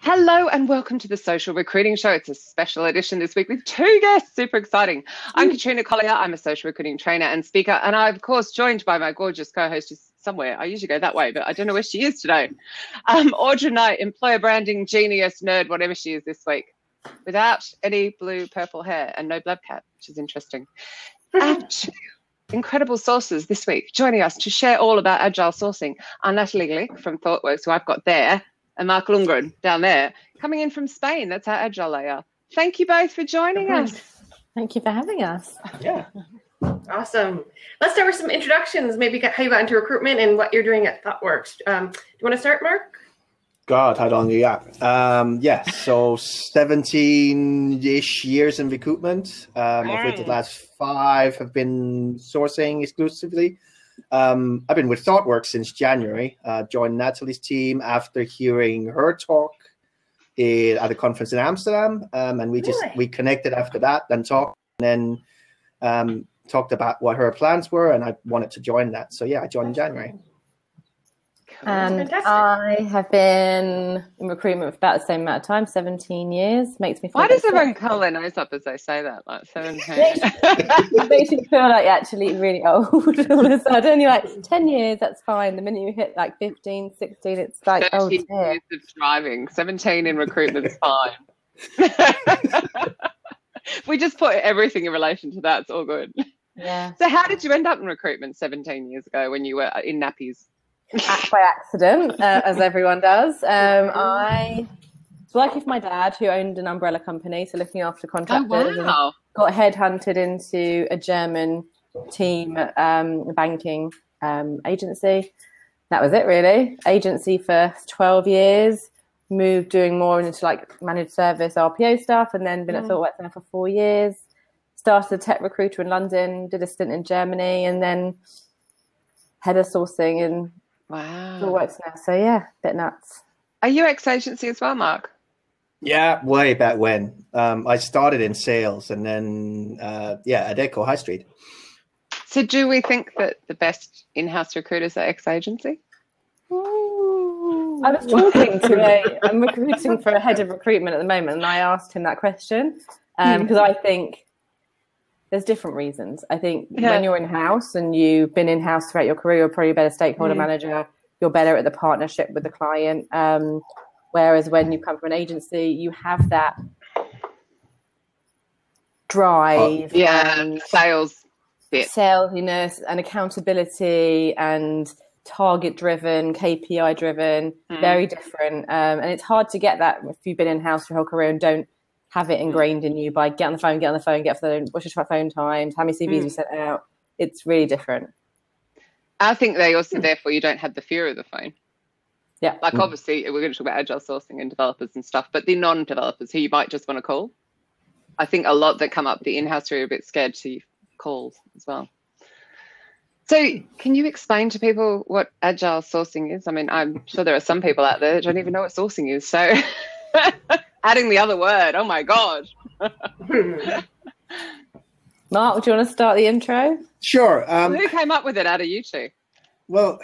Hello and welcome to the Social Recruiting Show. It's a special edition this week with two guests. Super exciting. I'm Katrina Collier. I'm a social recruiting trainer and speaker, and I'm, of course, joined by my gorgeous co-host who's somewhere. I usually go that way, but I don't know where she is today. Audra Knight, employer branding genius, nerd, whatever she is this week, without any blue, purple hair and no blood cat, which is interesting. And two incredible sources this week joining us to share all about agile sourcing are Natalie Glick from ThoughtWorks, who I've got there, and Mark Lundgren down there, coming in from Spain. That's our agile layer. Thank you both for joining us. Thank you for having us. Yeah. Awesome. Let's start with some introductions, maybe how you got into recruitment and what you're doing at ThoughtWorks. Do you want to start, Mark? God, how long you got? So 17-ish years in recruitment, of which the last 5 have been sourcing exclusively. I've been with ThoughtWorks since January. Joined Natalie's team after hearing her talk at a conference in Amsterdam, and we connected after that, then talked, and then talked about what her plans were, and I wanted to join that. So yeah, I joined in January. And I have been in recruitment for about the same amount of time, 17 years. Makes me feel Why does everyone curl their nose up as they say that? Like 17. It makes you feel like you're actually really old all of a sudden. You're like, 10 years, that's fine. The minute you hit like 15, 16, it's like, oh dear. 30 years of driving, 17 in recruitment's fine. We just put everything in relation to that. It's all good. Yeah. So how did you end up in recruitment 17 years ago when you were in nappies? By accident, as everyone does. I was working for my dad, who owned an umbrella company, so looking after contractors. Oh, wow. And got headhunted into a German team, banking agency. That was it, really. Agency for 12 years. Moved doing more into like managed service RPO stuff, and then been at ThoughtWorks now for 4 years. Started a tech recruiter in London, did a stint in Germany, and then head of sourcing in ThoughtWorks now. So yeah, bit nuts. Are you ex-agency as well, Mark? Yeah, way back when. I started in sales, and then at Echo High Street. So do we think that the best in-house recruiters are ex-agency? I was talking to I'm recruiting for a head of recruitment at the moment, and I asked him that question because I think there's different reasons. I think when you're in-house and you've been in-house throughout your career, you're probably a better stakeholder manager. You're better at the partnership with the client. Whereas when you come from an agency, you have that drive. Sales bit. Salesiness and accountability and target-driven, KPI-driven, very different. And it's hard to get that if you've been in-house your whole career and don't have it ingrained in you by get on the phone, get off the phone, what's your phone times, how many CVs you sent out. It's really different. I think they also, therefore, you don't have the fear of the phone. Yeah. Like, obviously, we're going to talk about agile sourcing and developers and stuff, but the non-developers who you might just want to call, I think a lot that come up, the in-house are a bit scared to call as well. So can you explain to people what agile sourcing is? I mean, I'm sure there are some people out there that don't even know what sourcing is. So adding the other word, oh my God. Mark, do you want to start the intro? Sure. Who came up with it out of you two? Well,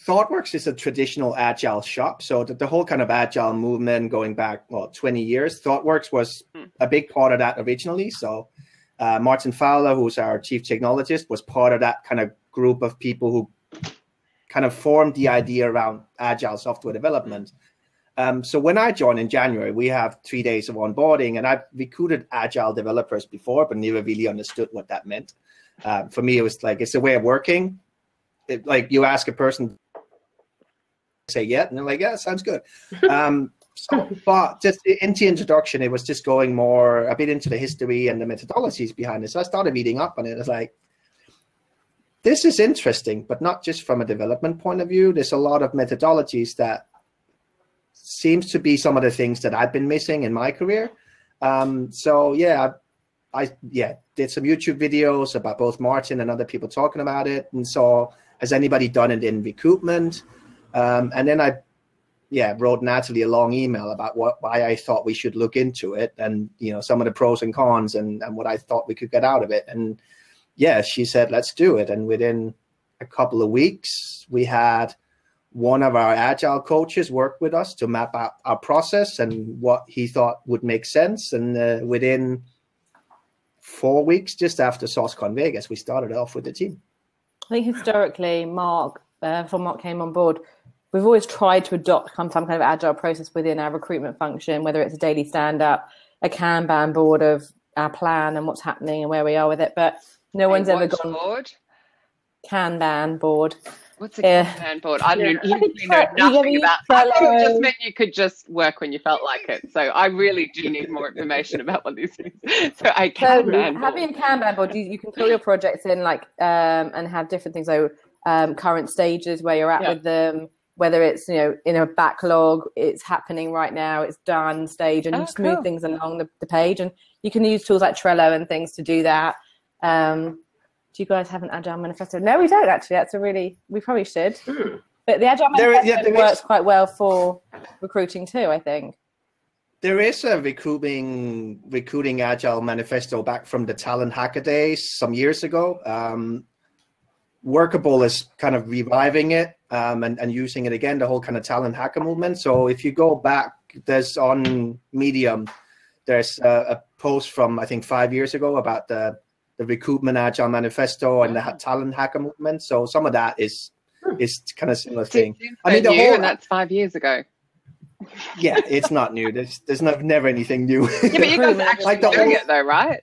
ThoughtWorks is a traditional agile shop. So the whole kind of agile movement going back, 20 years, ThoughtWorks was a big part of that originally. So Martin Fowler, who's our chief technologist, was part of that kind of group of people who kind of formed the idea around agile software development. So when I joined in January, we have 3 days of onboarding, and I've recruited agile developers before, but never really understood what that meant. For me, it was like, it's a way of working. Like you ask a person, say, yeah, and they're like, yeah, sounds good. But just into introduction, it was just going more a bit into the history and the methodologies behind it. So I started reading up on it. It's like, this is interesting, but not just from a development point of view. There's a lot of methodologies that seems to be some of the things that I've been missing in my career. I did some YouTube videos about both Martin and other people talking about it, and saw, has anybody done it in recruitment? And then I wrote Natalie a long email about why I thought we should look into it, and some of the pros and cons and what I thought we could get out of it. And she said, let's do it. And within a couple of weeks, we had one of our Agile coaches worked with us to map out our process and what he thought would make sense. And within 4 weeks, just after SOSCON Vegas, we started off with the team. I think historically, Mark, before Mark came on board, we've always tried to adopt some kind of agile process within our recruitment function, whether it's a daily stand-up, a Kanban board of our plan and what's happening and where we are with it. But no one's ever gone board? Kanban board. What's a Kanban board? I don't know nothing about. I thought it just meant you could just work when you felt like it. So I really do need more information about what these things. So a Kanban board. Having a Kanban board, you can put your projects in and have different things. So current stages where you're at with them, whether it's in a backlog, it's happening right now, it's done stage, and you just move things along the page. And you can use tools like Trello and things to do that. Do you guys have an Agile manifesto? No, we don't actually. We probably should. But the Agile manifesto works quite well for recruiting too, I think. There is a recruiting Agile manifesto back from the Talent Hacker days some years ago. Workable is kind of reviving it and using it again, the whole kind of Talent Hacker movement. So if you go back, there's on Medium, there's a post from, I think, 5 years ago about the recruitment Agile manifesto and the Talent Hacker movement. So some of that is kind of similar thing. I mean, and that's 5 years ago. Yeah, it's not new. There's never anything new. Yeah, but you guys are actually doing it though, right?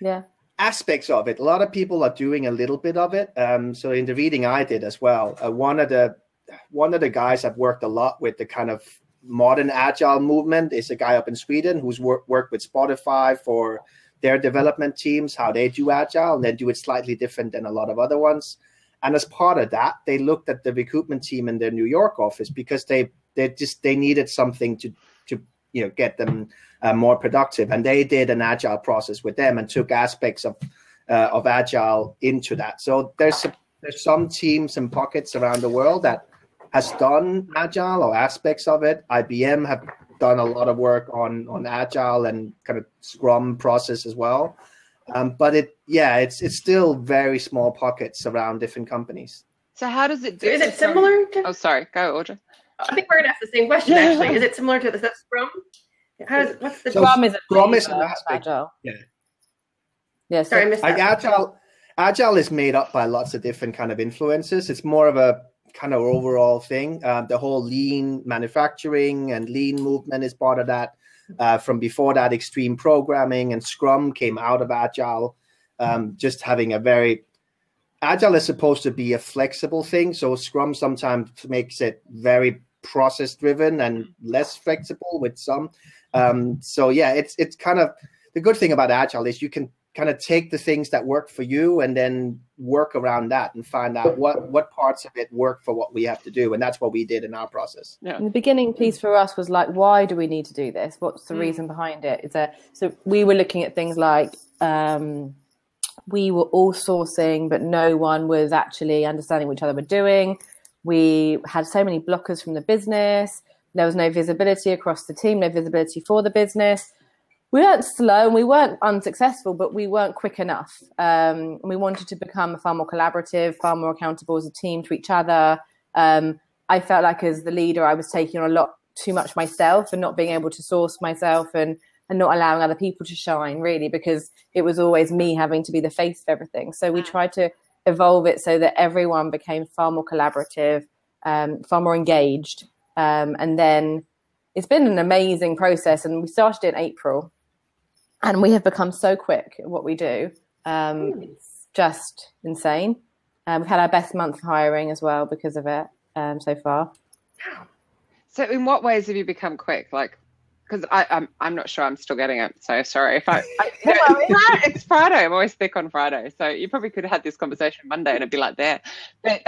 Yeah. Aspects of it. A lot of people are doing a little bit of it. So in the reading I did as well, one of the guys I've worked a lot with the kind of modern Agile movement is a guy up in Sweden who's worked with Spotify for their development teams, how they do Agile, and they do it slightly different than a lot of other ones. And as part of that, they looked at the recruitment team in their New York office because they needed something to get them more productive, and they did an Agile process with them and took aspects of Agile into that. So there's some teams and pockets around the world that has done Agile or aspects of it. IBM have done a lot of work on Agile and kind of Scrum process as well. But it's still very small pockets around different companies. So how does it? Is it similar to? Oh, sorry. Go, Audra. I think we're gonna ask the same question. Actually, is it similar to the Scrum? What's the Scrum? Scrum is an aspect. Agile. Yeah. Yeah. Sorry, I missed that. Agile is made up by lots of different kind of influences. It's more of a kind of overall thing. The whole lean manufacturing and lean movement is part of that. From before that, extreme programming and Scrum came out of Agile. Just having Agile is supposed to be a flexible thing. So Scrum sometimes makes it very process driven and less flexible with some. It's kind of the good thing about Agile is you can kind of take the things that work for you and then work around that and find out what parts of it work for what we have to do. And that's what we did in our process. Yeah. And the beginning piece for us was like, why do we need to do this? What's the reason behind it? So we were looking at things like we were all sourcing, but no one was actually understanding what each other were doing. We had so many blockers from the business. There was no visibility across the team, no visibility for the business. We weren't slow and we weren't unsuccessful, but we weren't quick enough. We wanted to become far more collaborative, far more accountable as a team to each other. I felt like as the leader, I was taking on a lot too much myself and not being able to source myself and not allowing other people to shine, really, because it was always me having to be the face of everything. So we tried to evolve it so that everyone became far more collaborative, far more engaged. And then it's been an amazing process. And we started in April. And we have become so quick at what we do. It's just insane. We've had our best month of hiring as well because of it so far. So in what ways have you become quick? Like, because I'm not sure I'm still getting it. So sorry. It's Friday. I'm always thick on Friday. So you probably could have had this conversation Monday and it'd be like there. But,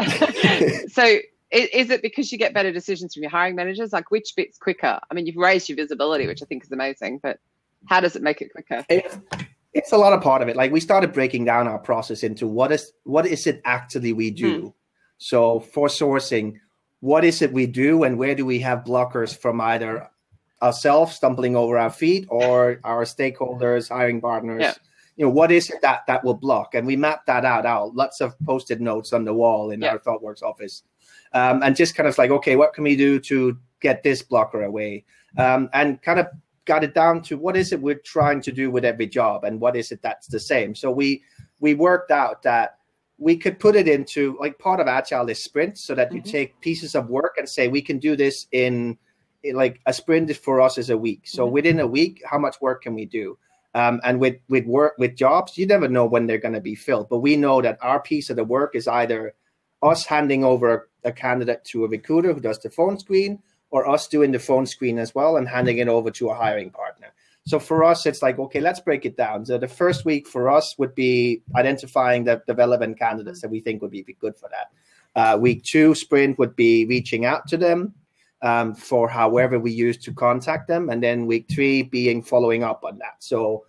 so is it because you get better decisions from your hiring managers? Like which bit's quicker? I mean, you've raised your visibility, which I think is amazing, but how does it make it quicker? It's a lot of part of it. Like we started breaking down our process into what is it actually we do. So for sourcing, what is it we do and where do we have blockers from either ourselves stumbling over our feet or our stakeholders, hiring partners? Yeah. What is it that will block? And we mapped that out. Lots of Post-it notes on the wall in our ThoughtWorks office. and just kind of like, okay, what can we do to get this blocker away? And kind of got it down to what is it we're trying to do with every job, and what is it that's the same. So we worked out that we could put it into, like, part of Agile is sprints, so that you take pieces of work and say, we can do this in like a sprint for us is a week. So within a week, how much work can we do? And with jobs, you never know when they're going to be filled. But we know that our piece of the work is either us handing over a candidate to a recruiter who does the phone screen, or us doing the phone screen as well and handing it over to a hiring partner. So for us, it's like, okay, let's break it down. So the first week for us would be identifying the relevant candidates that we think would be good for that. Week 2 sprint would be reaching out to them for however we use to contact them. And then week 3 being following up on that. So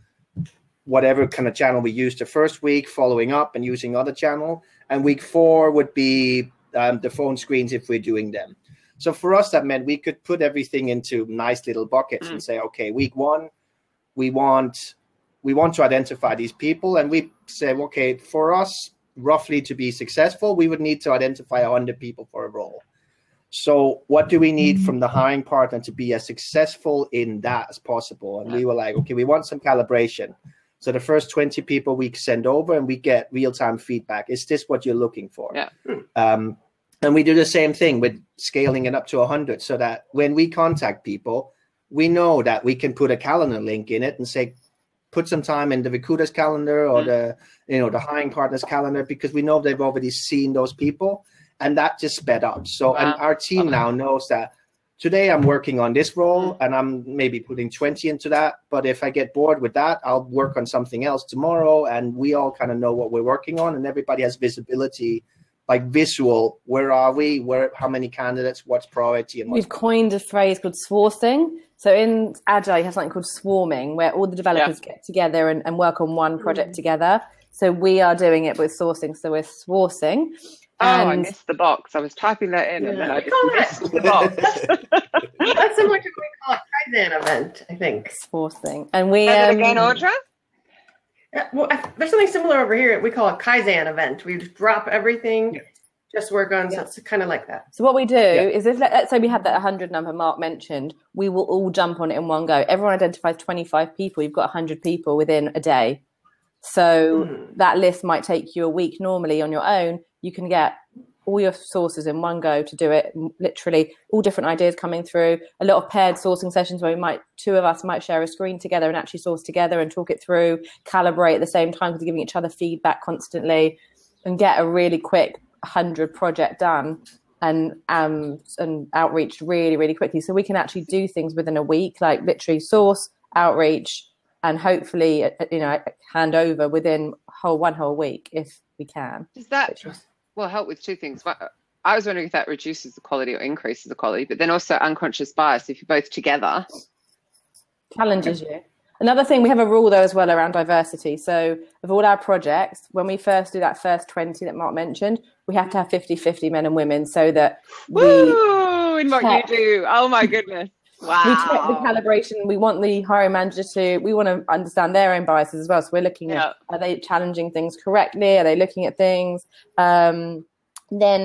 whatever kind of channel we use the first week, following up and using other channel. And week 4 would be the phone screens if we're doing them. So for us, that meant we could put everything into nice little buckets and say, okay, week 1, we want to identify these people. And we say, okay, for us, roughly to be successful, we would need to identify 100 people for a role. So what do we need from the hiring partner to be as successful in that as possible? And we were like, okay, we want some calibration. So the first 20 people we send over and we get real-time feedback. Is this what you're looking for? Yeah. And we do the same thing with scaling it up to 100, so that when we contact people, we know that we can put a calendar link in it and say, put some time in the recruiter's calendar or the hiring partner's calendar, because we know they've already seen those people, and that just sped up. So, and our team now knows that today I'm working on this role and I'm maybe putting 20 into that. But if I get bored with that, I'll work on something else tomorrow. And we all kind of know what we're working on, and everybody has visibility, like visual, where are we, how many candidates, what's priority. And we've coined a phrase called swarcing. So in Agile, you have something called swarming, where all the developers get together and work on one project together. So we are doing it with sourcing. So we're swarcing. I missed the box. I was typing that in and then I just missed the box. That's similar to what we call a Kaizen event, I think. Swarcing. And we again, Audra? Well, there's something similar over here. We call a Kaizen event. We just drop everything, just work on. So it's kind of like that. So what we do is, if let's say we had that 100 number Mark mentioned, we will all jump on it in one go. Everyone identifies 25 people. You've got 100 people within a day. So that list might take you a week normally on your own. You can get all your sources in one go to do it. Literally all different ideas coming through. A lot of paired sourcing sessions where two of us might share a screen together and actually source together and talk it through, calibrate at the same time, because giving each other feedback constantly, and get a really quick 100 project done and outreach really, really quickly. So we can actually do things within a week, like literally source, outreach, and hopefully, hand over within one whole week if we can. Does that help with two things? I was wondering if that reduces the quality or increases the quality, but then also unconscious bias if you're both together. Challenges you. Another thing, we have a rule though as well around diversity. So of all our projects, when we first do that first 20 that Mark mentioned, we have to have 50-50 men and women, so that in what you do. Oh my goodness. Wow. We check the calibration. We want the hiring manager we want to understand their own biases as well. So we're looking at, are they challenging things correctly? Are they looking at things? Then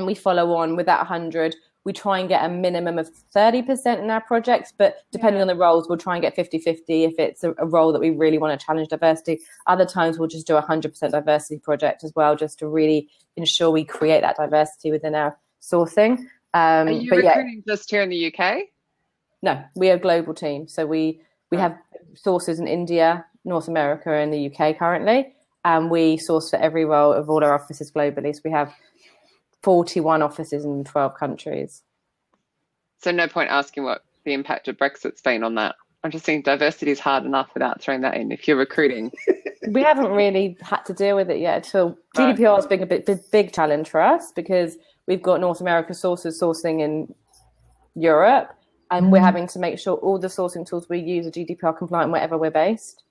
we follow on with that 100. We try and get a minimum of 30% in our projects, but depending on the roles, we'll try and get 50-50 if it's a role that we really want to challenge diversity. Other times we'll just do a 100% diversity project as well, just to really ensure we create that diversity within our sourcing. Are you recruiting just here in the UK? No, we are a global team. So we have sources in India, North America, and the UK currently, and we source for every role of all our offices globally. So we have 41 offices in 12 countries. So no point asking what the impact of Brexit's been on that. I'm just saying diversity is hard enough without throwing that in if you're recruiting. We haven't really had to deal with it yet. So GDPR has been a big challenge for us, because we've got North America sources sourcing in Europe, and we're having to make sure all the sourcing tools we use are GDPR compliant wherever we're based,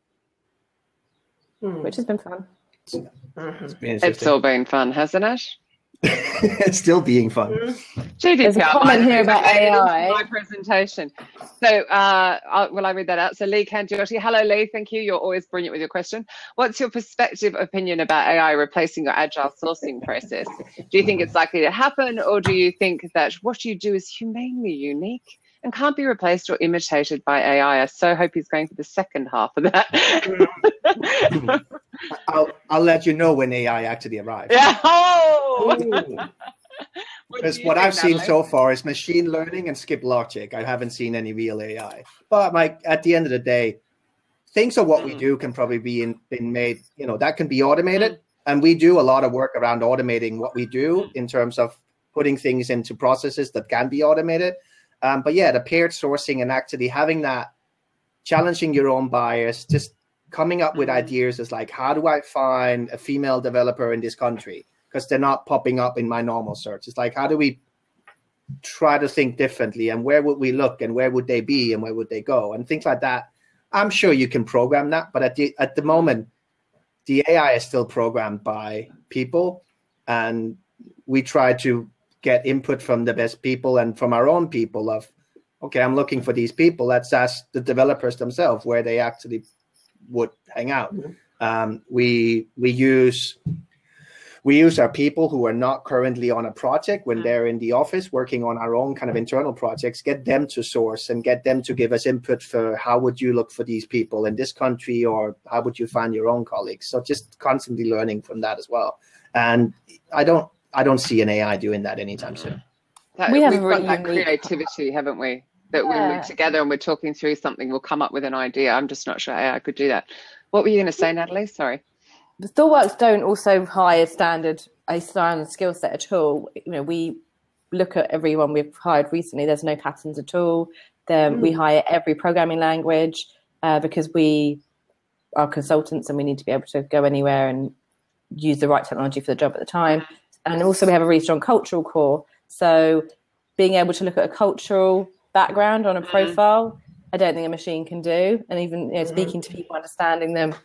which has been fun. It's all been fun, hasn't it? It's still being fun. GDPR. There's a comment here about AI. My presentation. So will I read that out? So Lee Candioti, hello Lee, thank you. You're always brilliant with your question. What's your perspective opinion about AI replacing your agile sourcing process? Do you think it's likely to happen, or do you think that what you do is humanely unique and can't be replaced or imitated by AI? I so hope he's going for the second half of that. I'll let you know when AI actually arrives. Yeah. Oh! Because what I've seen so far is machine learning and skip logic. I haven't seen any real AI. But at the end of the day, things of what we do can probably be made, that can be automated. And we do a lot of work around automating what we do in terms of putting things into processes that can be automated. But yeah, the paired sourcing and actually having that, challenging your own bias, just coming up with ideas is like, how do I find a female developer in this country? Because they're not popping up in my normal search. It's like, how do we try to think differently, and where would we look, and where would they be, and where would they go, and things like that. I'm sure you can program that, but at the moment, the AI is still programmed by people, and we try to get input from the best people and from our own people of, okay, I'm looking for these people. Let's ask the developers themselves where they actually would hang out. We use our people who are not currently on a project when they're in the office working on our own kind of internal projects, get them to source and get them to give us input for how would you look for these people in this country, or how would you find your own colleagues. So just constantly learning from that as well. And I don't see an AI doing that anytime soon. We've got that creativity, haven't we? That when we're together and we're talking through something, we'll come up with an idea. I'm just not sure AI could do that. What were you going to say, Natalie? Sorry. The ThoughtWorks don't also hire a standard skill set at all. We look at everyone we've hired recently. There's no patterns at all. We hire every programming language because we are consultants and we need to be able to go anywhere and use the right technology for the job at the time. And also we have a really strong cultural core. So being able to look at a cultural background on a profile, I don't think a machine can do. And even speaking to people, understanding them,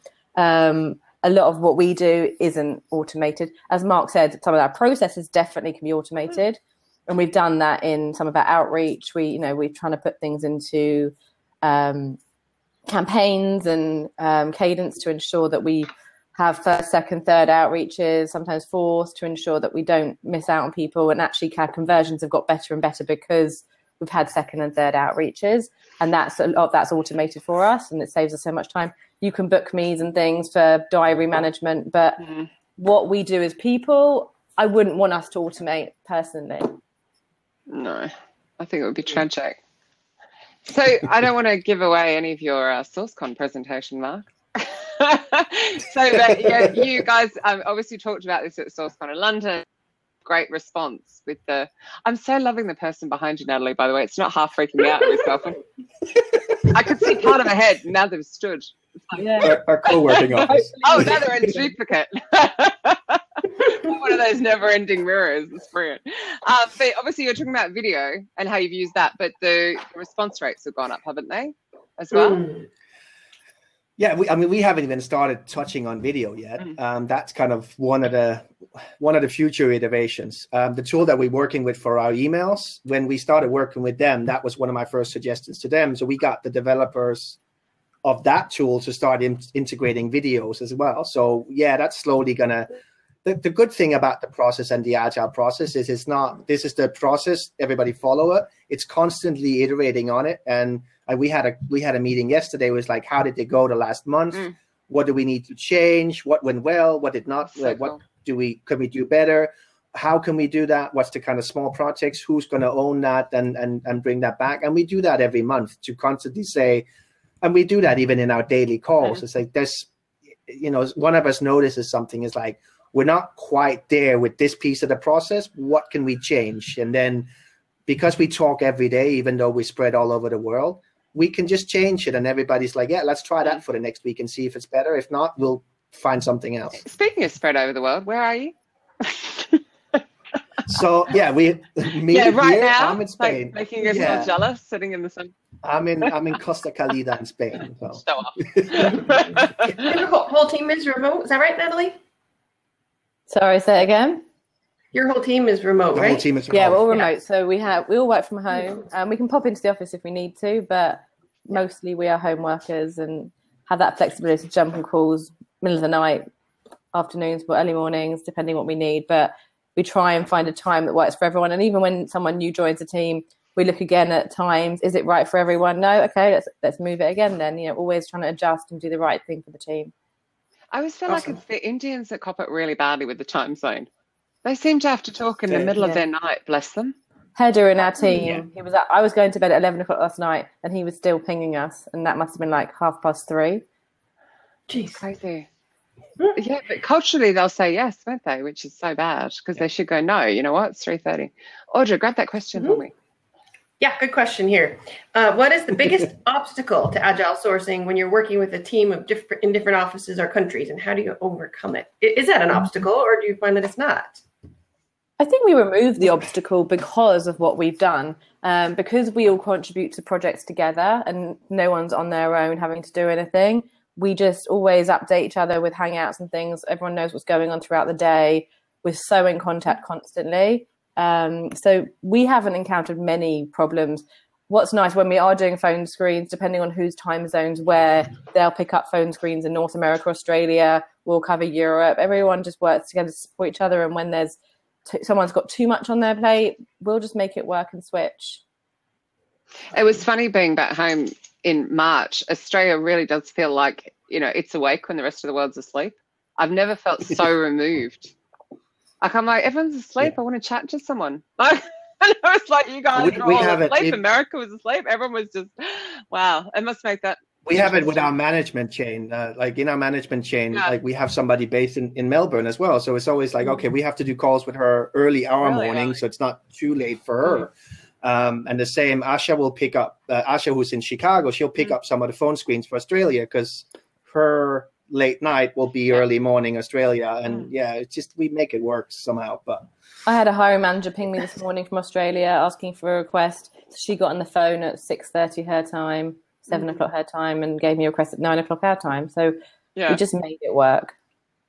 a lot of what we do isn't automated. As Mark said, some of our processes definitely can be automated. And we've done that in some of our outreach. We're trying to put things into campaigns and cadence to ensure that we have first, second, third outreaches, sometimes fourth, to ensure that we don't miss out on people. And actually our conversions have got better and better because we've had second and third outreaches. And that's automated for us, and it saves us so much time. You can book me's and things for diary management, but what we do as people, I wouldn't want us to automate personally. No, I think it would be tragic. So I don't want to give away any of your SourceCon presentation, Mark. So you guys obviously talked about this at SourceCon in London. Great response with I'm so loving the person behind you, Natalie, by the way. It's not half freaking me out myself. I could see part of my head. Now they've stood. Our co-working office. Oh, now they're in duplicate. One of those never-ending mirrors. It's brilliant. But obviously you're talking about video and how you've used that, but the response rates have gone up, haven't they, as well? Yeah, we haven't even started touching on video yet. That's kind of one of the future iterations. The tool that we're working with for our emails, when we started working with them, that was one of my first suggestions to them. So we got the developers of that tool to start integrating videos as well. So yeah, that's slowly gonna. The good thing about the process and the agile process is it's not, this is the process, everybody follow it. It's constantly iterating on it. And we had a meeting yesterday. It was like, how did they go the last month? What do we need to change? What went well? What did not? So what could we do better? How can we do that? What's the kind of small projects? Who's going to own that and bring that back? And we do that every month to constantly say, and we do that even in our daily calls. It's like there's, one of us notices something is like, we're not quite there with this piece of the process. What can we change? And then because we talk every day, even though we spread all over the world, we can just change it. And everybody's like, yeah, let's try that for the next week and see if it's better. If not, we'll find something else. Speaking of spread over the world, where are you? So yeah, right here, now. I'm in Spain, like, making yourself jealous, sitting in the sun. I'm in Costa Calida in Spain. So. Show up. The whole team is remote. Is that right, Natalie? Sorry, say it again. Your whole team is remote, The right? whole team is remote. Yeah, we're all remote. So we all work from home. We can pop into the office if we need to, but mostly we are home workers and have that flexibility to jump on calls middle of the night, afternoons, or early mornings, depending what we need. But we try and find a time that works for everyone. And even when someone new joins the team, we look again at times. Is it right for everyone? No, okay, let's move it again then. Always trying to adjust and do the right thing for the team. I always feel like it's the Indians that cop it really badly with the time zone. They seem to have to talk in the middle of their night, bless them. Header in our team, I was going to bed at 11 o'clock last night and he was still pinging us, and that must have been like 3:30. Jeez, crazy. Yeah, but culturally they'll say yes, won't they? Which is so bad, because they should go, no, you know what, it's 3:30. Audra, grab that question for me. Yeah, good question here. What is the biggest obstacle to agile sourcing when you're working with a team of in different offices or countries, and how do you overcome it? Is that an obstacle, or do you find that it's not? I think we remove the obstacle because of what we've done, because we all contribute to projects together and no one's on their own having to do anything. We just always update each other with Hangouts and things. Everyone knows what's going on throughout the day. We're so in contact constantly. So we haven't encountered many problems. What's nice when we are doing phone screens, depending on whose time zones where, they'll pick up phone screens in North America, Australia, we'll cover Europe. Everyone just works together to support each other. And when there's someone's got too much on their plate, we'll just make it work and switch. It was funny being back home in March. Australia really does feel like, it's awake when the rest of the world's asleep. I've never felt so removed. Like, I'm like, everyone's asleep. I want to chat to someone. Like, and I was like, you guys are all asleep. America was asleep. Everyone was just, wow. It must make that. We have it with our management chain. Like in our management chain, like we have somebody based in Melbourne as well. So it's always like, okay, we have to do calls with her early morning, so it's not too late for her. And the same, Asha will pick up, Asha who's in Chicago, she'll pick up some of the phone screens for Australia because her late night will be early morning Australia. And it's just, we make it work somehow. But I had a hiring manager ping me this morning from Australia asking for a request. So she got on the phone at 6:30 her time, 7 o'clock her time, and gave me a request at 9 o'clock our time. So we just made it work.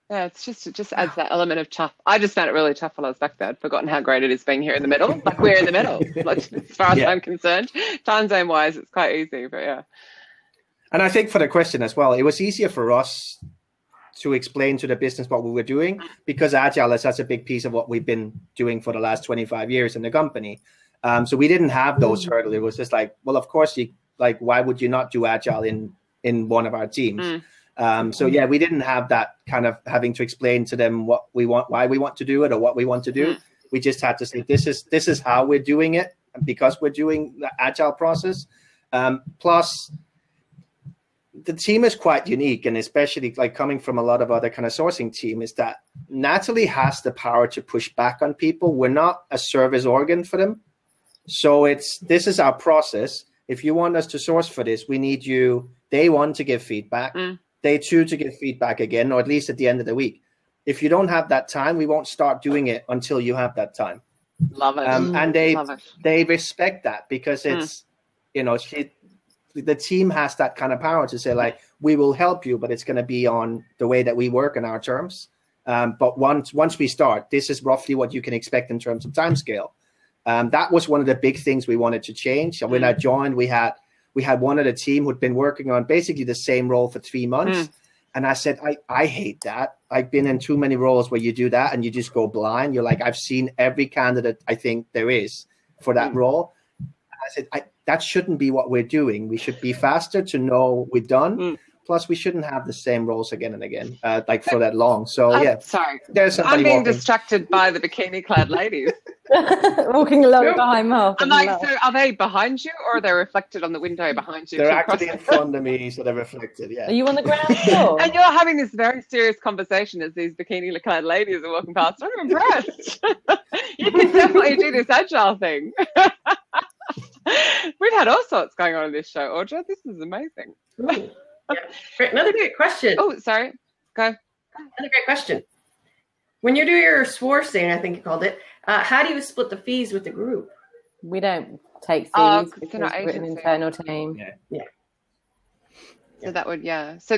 Yeah, it just adds that element of tough. I just found it really tough while I was back there. I'd forgotten how great it is being here in the middle. Like, we're in the middle, like, as far as I'm concerned. Time zone wise, it's quite easy, but yeah. And I think for the question as well, it was easier for us to explain to the business what we were doing, because Agile is such a big piece of what we've been doing for the last 25 years in the company. So we didn't have those hurdles. It was just like, well, of course, why would you not do Agile in one of our teams? So we didn't have that kind of having to explain to them what we want, why we want to do it, or what we want to do. We just had to say, this is how we're doing it, because we're doing the Agile process. Plus, the team is quite unique, and especially like coming from a lot of other kind of sourcing team, is that Natalie has the power to push back on people. We're not a service organ for them. So this is our process. If you want us to source for this, we need you day one to give feedback, day two to give feedback again, or at least at the end of the week. If you don't have that time, we won't start doing it until you have that time. Love it. And they respect that, because it's, the team has that kind of power to say, like, we will help you, but it's going to be on the way that we work in our terms. But once we start, this is roughly what you can expect in terms of timescale. That was one of the big things we wanted to change. And when I joined, we had one of the team who'd been working on basically the same role for 3 months. And I said, I hate that. I've been in too many roles where you do that and you just go blind. You're like, I've seen every candidate I think there is for that role. And I said, that shouldn't be what we're doing. We should be faster to know we're done. Plus, we shouldn't have the same roles again and again, like for that long. So, Sorry. There's somebody I'm being walking. distracted by the bikini-clad ladies. Walking along behind Mark. I'm like, so are they behind you, or are they reflected on the window behind you? They're actually in front of me, so they're reflected, Are you on the ground floor? And you're having this very serious conversation as these bikini-clad ladies are walking past. I'm impressed. You can definitely do this Agile thing. We've had all sorts going on in this show, Audra. This is amazing. Another great question. Oh, sorry. Go. Another great question. When you do your sourcing, I think you called it, how do you split the fees with the group? We don't take fees because we're an agency. internal team. So that would, So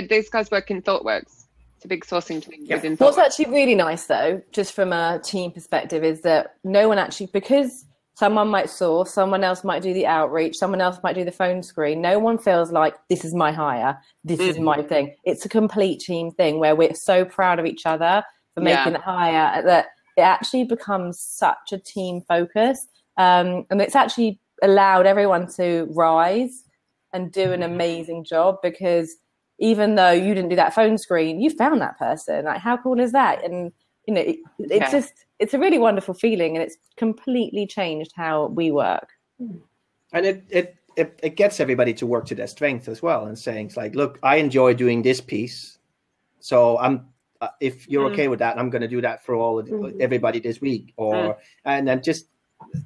these guys work in ThoughtWorks. It's a big sourcing team within What's ThoughtWorks. actually really nice, though, just from a team perspective, is that no one actually, because someone might source, someone else might do the outreach, someone else might do the phone screen. No one feels like this is my hire, this is my thing. It's a complete team thing where we're so proud of each other for making the hire that it actually becomes such a team focus. And it's actually allowed everyone to rise and do an amazing job, because even though you didn't do that phone screen, you found that person. Like, how cool is that? And, you know, it's just, it's a really wonderful feeling, and it's completely changed how we work. And it gets everybody to work to their strength as well, and saying, it's like, look, I enjoy doing this piece. So if you're okay with that, I'm going to do that for everybody this week. And then just,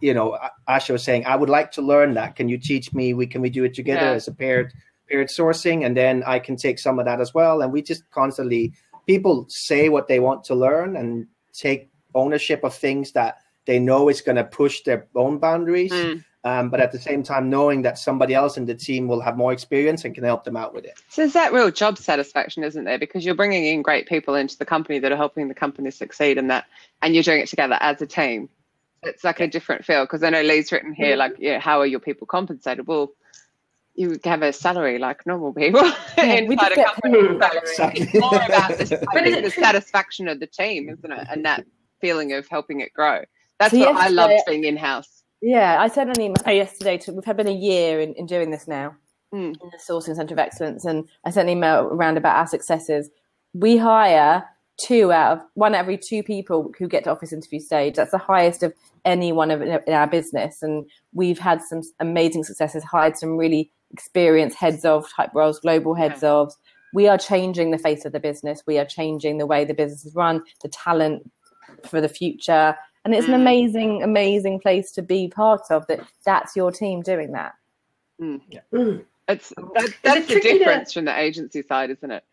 you know, Asha was saying, I would like to learn that. Can you teach me? Can we do it together as a paired sourcing? And then I can take some of that as well. And we just constantly, people say what they want to learn and take ownership of things that they know is going to push their own boundaries. But at the same time, knowing that somebody else in the team will have more experience and can help them out with it. So there's that real job satisfaction, isn't there? Because you're bringing in great people into the company that are helping the company succeed, and you're doing it together as a team. It's like a different feel, because I know Lee's written here, like, how are your people compensated? Well, you have a salary like normal people inside a company. It's more about the satisfaction of the team, isn't it? And that feeling of helping it grow. That's what I loved being in-house. Yeah, I sent an email yesterday we've been a year in doing this now in the Sourcing Centre of Excellence, and I sent an email around about our successes. We hire one out of every two people who get to office interview stage. That's the highest of anyone in our business, and we've had some amazing successes, hired some really experienced heads of type roles, global heads of. We are changing the face of the business. We are changing the way the business is run, the talent for the future. And it's an amazing, amazing place to be part of. That's your team doing that. That's the difference from the agency side, isn't it?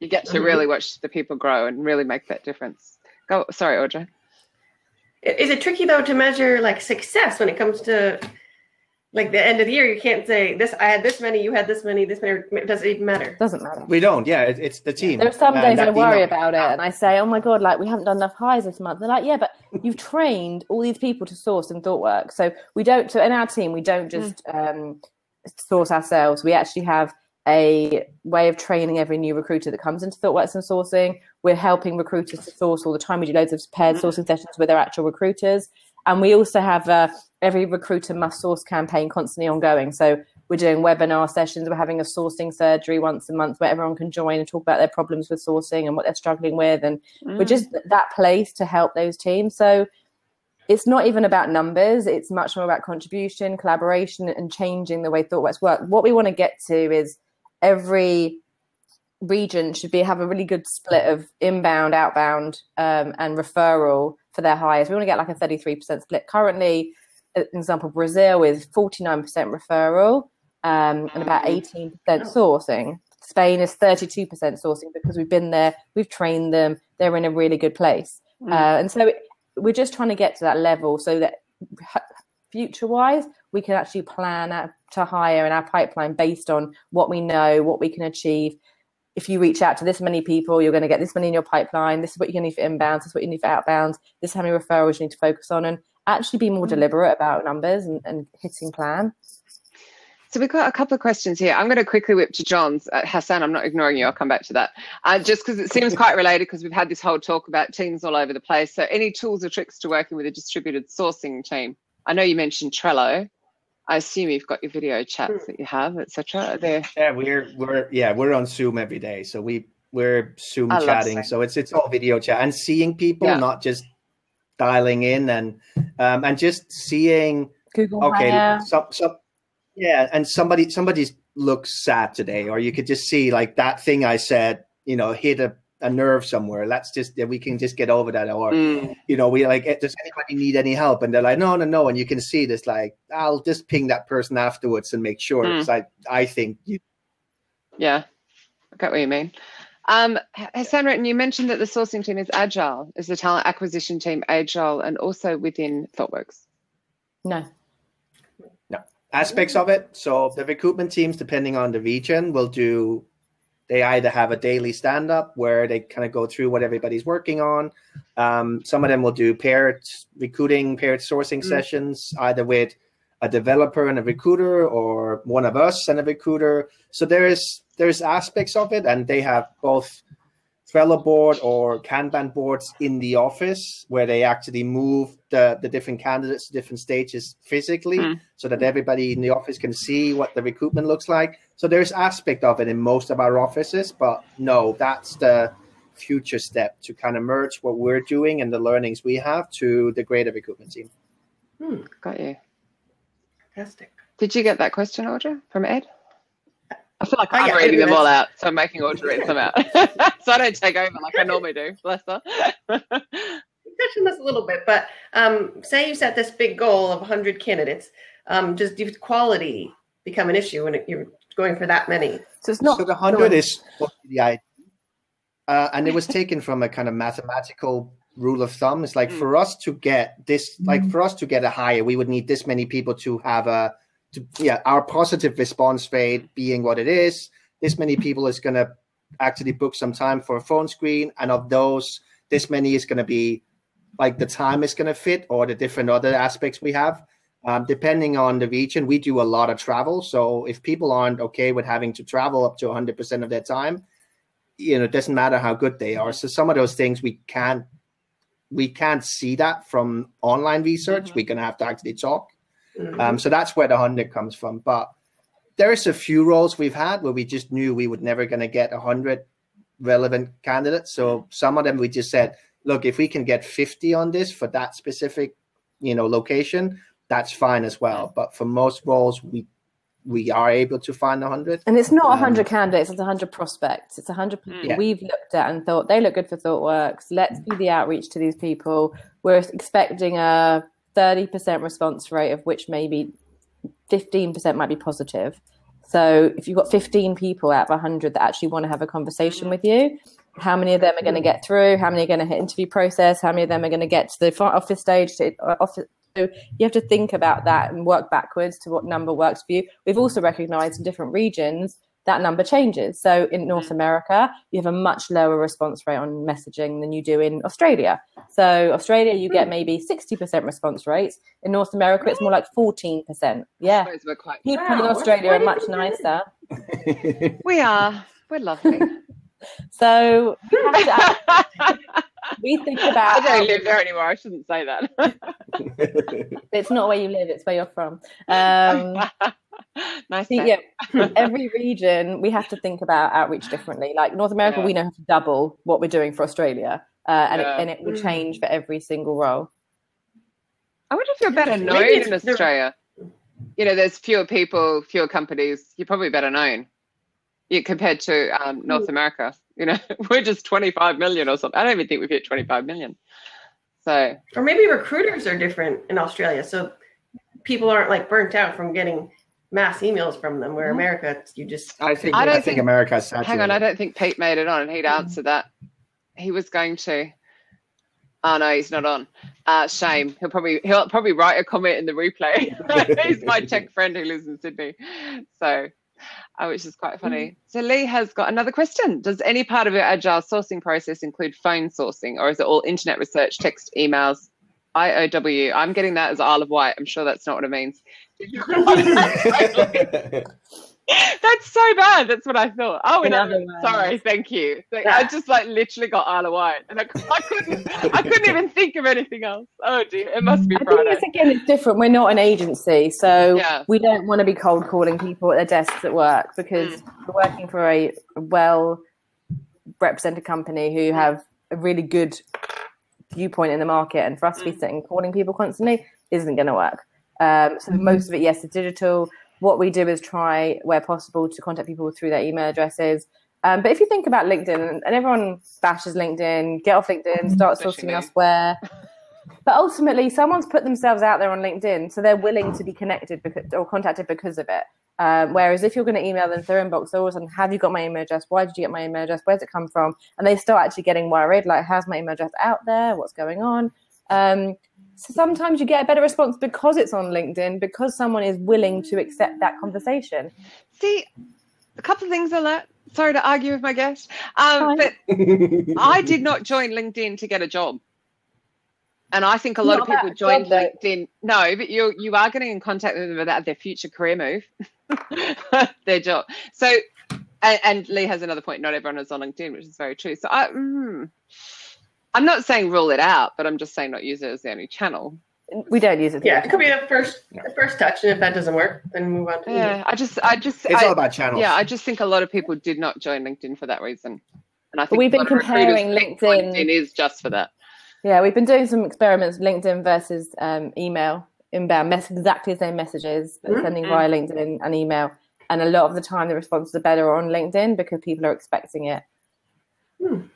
You get to really watch the people grow and really make that difference. Sorry, Audra. Is it tricky though to measure like success when it comes to like the end of the year? You can't say this. I had this many. You had this many. This many. It doesn't even matter. Doesn't matter. We don't. Yeah, it's the team. There are some days I worry about it, and I say, "Oh my god, like we haven't done enough hires this month." They're like, "Yeah, but you've trained all these people to source in ThoughtWorks, so we don't." So in our team, we don't just source ourselves. We actually have a way of training every new recruiter that comes into ThoughtWorks and sourcing. We're helping recruiters to source all the time. We do loads of paired sourcing sessions with our actual recruiters. And we also have every recruiter must source campaign constantly ongoing. So we're doing webinar sessions. We're having a sourcing surgery once a month where everyone can join and talk about their problems with sourcing and what they're struggling with. And we're just that place to help those teams. So it's not even about numbers. It's much more about contribution, collaboration, and changing the way ThoughtWorks work. What we want to get to is every region should have a really good split of inbound, outbound, and referral for their hires. We want to get like a 33% split. Currently, an example, Brazil is 49% referral and about 18% sourcing. Spain is 32% sourcing because we've been there, we've trained them, they're in a really good place. And so we're just trying to get to that level so that future-wise, we can actually plan to hire in our pipeline based on what we know, what we can achieve. If you reach out to this many people, you're going to get this many in your pipeline. This is what you're going to need for inbounds. This is what you need for outbounds. This is how many referrals you need to focus on, and actually be more deliberate about numbers and hitting plan. So we've got a couple of questions here. I'm going to quickly whip to John's. Hassan, I'm not ignoring you. I'll come back to that. Just because it seems quite related, because we've had this whole talk about teams all over the place. So any tools or tricks to working with a distributed sourcing team? I know you mentioned Trello. I assume you've got your video chats that you have, etc. Yeah, we're on Zoom every day, so we're Zoom chatting. So it's all video chat and seeing people, not just dialing in and just seeing. Google. Okay, and somebody looks sad today, or you could just see like that thing I said, hit a nerve somewhere. We can just get over that. Or, we like, does anybody need any help? And they're like, no. And you can see this, like, I'll just ping that person afterwards and make sure. Because I think you. Yeah, I get what you mean. Hassan, you mentioned that the sourcing team is Agile. Is the talent acquisition team Agile and also within ThoughtWorks? No. Aspects of it. So the recruitment teams, depending on the region, will do They either have a daily stand-up where they kind of go through what everybody's working on. Some of them will do paired recruiting, paired sourcing sessions, either with a developer and a recruiter, or one of us and a recruiter. So there's aspects of it, and they have both Trello board or Kanban boards in the office where they actually move the different candidates to different stages physically so that everybody in the office can see what the recruitment looks like. So there's aspect of it in most of our offices, but no, that's the future step, to kind of merge what we're doing and the learnings we have to the greater recruitment team. Got you. Fantastic. Did you get that question, Audra, from Ed? I feel like I'm reading them all out, so I'm making Audra read them out. So I don't take over like I normally do. Bless her. Touching this a little bit, but say you set this big goal of 100 candidates. Does quality become an issue when you're going for that many? So it's not. So the 100 is the idea, and it was taken from a kind of mathematical rule of thumb. It's like for us to get this, like for us to get a hire, we would need this many people to have our positive response rate being what it is. This many people is going to actually book some time for a phone screen, and of those, this many is going to be like the time is going to fit, or the different other aspects we have. Depending on the region, we do a lot of travel. So if people aren't okay with having to travel up to 100% of their time, it doesn't matter how good they are. So some of those things we can't see that from online research. We're going to have to actually talk. So that's where the 100 comes from. But there's a few roles we've had where we just knew we were never going to get 100 relevant candidates. So some of them we just said, look, if we can get 50 on this for that specific, location, that's fine as well. But for most roles, we are able to find 100. And it's not 100 candidates, it's 100 prospects. It's 100 people we've looked at and thought they look good for ThoughtWorks. Let's do the outreach to these people. We're expecting a 30% response rate, of which maybe 15% might be positive. So if you've got 15 people out of 100 that actually want to have a conversation with you, how many of them are going to get through? How many are going to hit interview process? How many of them are going to get to the front office stage? So you have to think about that and work backwards to what number works for you. We've also recognized in different regions that number changes. So in North America, you have a much lower response rate on messaging than you do in Australia. So Australia, you get maybe 60% response rates. In North America, it's more like 14%. Yeah. People in Australia are much nicer. We are. We're lovely. So we think about. I don't live there anymore. I shouldn't say that. It's not where you live; it's where you're from. Nice. Every region we have to think about outreach differently. Like North America, we know how to double what we're doing for Australia, and it will change for every single role. I wonder if you're better known in Australia. There's fewer people, fewer companies. You're probably better known. Compared to North America, we're just 25 million or something. I don't even think we've hit 25 million. So, or maybe recruiters are different in Australia, so people aren't like burnt out from getting mass emails from them. Where America, you just. I think America's saturated. Hang on, I don't think Pete made it on, and he'd answer that. He was going to. Oh no, he's not on. Shame. He'll probably write a comment in the replay. He's my tech friend who lives in Sydney, so. Which is quite funny. So Lee has got another question. Does any part of your Agile sourcing process include phone sourcing, or is it all internet research, text, emails, IOW? I'm getting that as Isle of Wight. I'm sure that's not what it means. That's so bad. That's what I thought. Oh, sorry. Thank you. I just literally got Isle of Wight, and I couldn't even think of anything else. Oh dear, it must be Friday. I think it's different. We're not an agency, so we don't want to be cold calling people at their desks at work, because we're working for a well represented company who have a really good viewpoint in the market, and for us to be sitting calling people constantly isn't going to work. So most of it, yes, it's digital. What we do is try, where possible, to contact people through their email addresses. But if you think about LinkedIn, and everyone bashes LinkedIn, get off LinkedIn, start sourcing elsewhere. But ultimately, someone's put themselves out there on LinkedIn, so they're willing to be connected or contacted because of it. Whereas if you're going to email them through inbox, all of a sudden, have you got my email address? Why did you get my email address? Where's it come from? And they start actually getting worried, like, how's my email address out there? What's going on? So sometimes you get a better response because it's on LinkedIn, because someone is willing to accept that conversation. See, a couple of things on that. Sorry to argue with my guest, but I did not join LinkedIn to get a job. And I think a lot of people join LinkedIn. No, but you are getting in contact with them about their future career move, their job. So, and Lee has another point. Not everyone is on LinkedIn, which is very true. So I'm not saying rule it out, but I'm just saying not use it as the only channel. We don't use it. Yeah, it could be the first touch, and if that doesn't work, then move on to it's all about channels. Yeah, I just think a lot of people did not join LinkedIn for that reason, and I think we've been comparing LinkedIn. LinkedIn is just for that. Yeah, we've been doing some experiments, LinkedIn versus email, inbound, exactly the same messages, but sending via LinkedIn and email. And a lot of the time, the responses are better on LinkedIn because people are expecting it.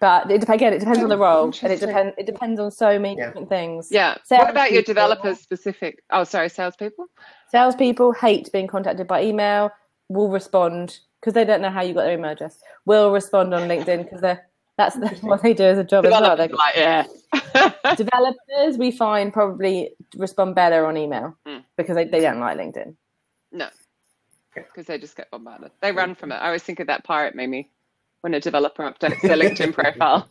But it depends on the role, and it depends on so many different things. Yeah. What about your developers specific? Oh, sorry, salespeople? Salespeople hate being contacted by email, will respond because they don't know how you got their email address, will respond on LinkedIn because that's what they do as a job as well. Developers, we find, probably respond better on email because they don't like LinkedIn. No, because they just get bombarded. They run from it. I always think of that pirate meme when a developer updates their LinkedIn profile.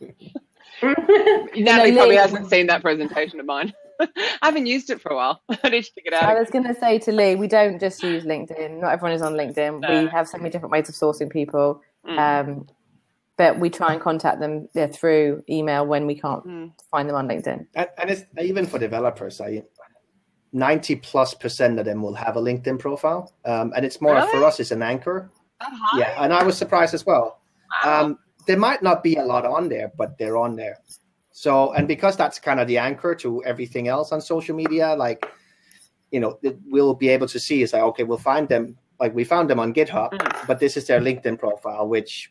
Natalie probably hasn't seen that presentation of mine. I haven't used it for a while. I need to get out. I was going to say to Lee, we don't just use LinkedIn. Not everyone is on LinkedIn. No. We have so many different ways of sourcing people. But we try and contact them through email when we can't find them on LinkedIn. And it's even for developers, 90+% of them will have a LinkedIn profile. And it's more for us, it's an anchor. Yeah, and I was surprised as well. Wow. There might not be a lot on there, but they're on there. So, and because that's kind of the anchor to everything else on social media, we'll be able to see is okay, we'll find them. Like we found them on GitHub, but this is their LinkedIn profile, which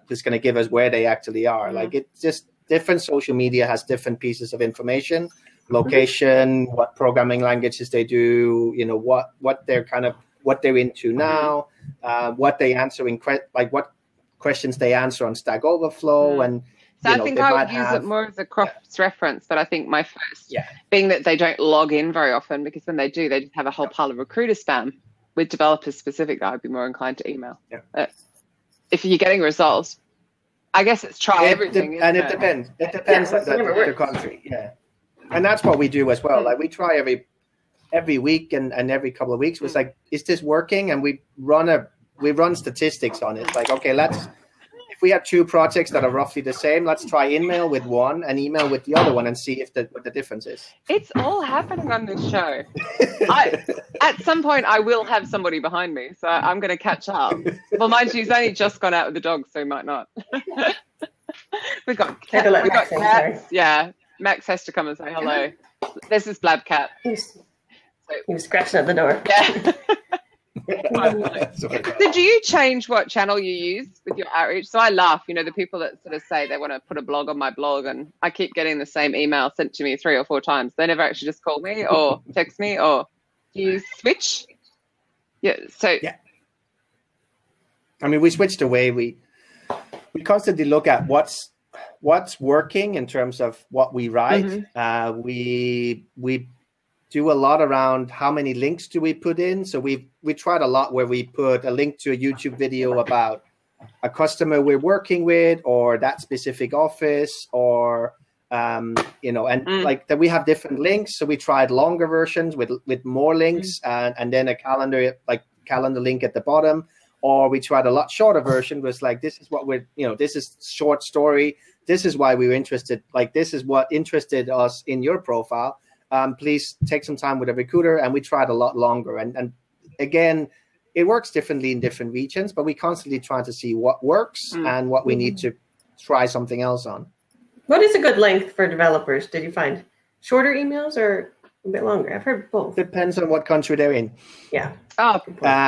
is going to give us where they actually are. Like it's just different social media has different pieces of information, location, what programming languages they do, what they're what they're into now, what they answer in what questions they answer on Stack Overflow, and so I think I would use it more as a cross-reference, but I think my first being that they don't log in very often, because when they do, they just have a whole pile of recruiter spam. With developers specific, I'd be more inclined to email. Yeah. If you're getting results, I guess it's try everything. It depends. It depends on the country. Yeah, and that's what we do as well. Like we try every week and every couple of weeks. It's like, is this working? And we run statistics on it. It's like, okay, if we have two projects that are roughly the same, let's try email with one and email with the other one and see what the difference is. It's all happening on this show. At some point, I will have somebody behind me, so I'm going to catch up. Well, mind you, he's only just gone out with the dog, so he might not. We've got cats. Yeah, Max has to come and say hello. This is Blab Cat. He was scratching at the door. Yeah. So do you change what channel you use with your outreach? So I laugh, the people that sort of say they want to put a blog on my blog, and I keep getting the same email sent to me 3 or 4 times. They never actually just call me or text me, or do you switch? Yeah. So I mean, we switched away. We constantly look at what's working in terms of what we write. We do a lot around how many links do we put in. So we tried a lot where we put a link to a YouTube video about a customer we're working with, or that specific office, or like that we have different links. So we tried longer versions with more links and then a calendar link at the bottom, or we tried a lot shorter version was like, this is what this is short story. This is why we were interested. Like, this is what interested us in your profile. Please take some time with a recruiter. And we tried a lot longer. And again, it works differently in different regions, but we constantly try to see what works and what we need to try something else on. What is a good length for developers? Did you find shorter emails or a bit longer? I've heard both. Depends on what country they're in. Yeah. Oh,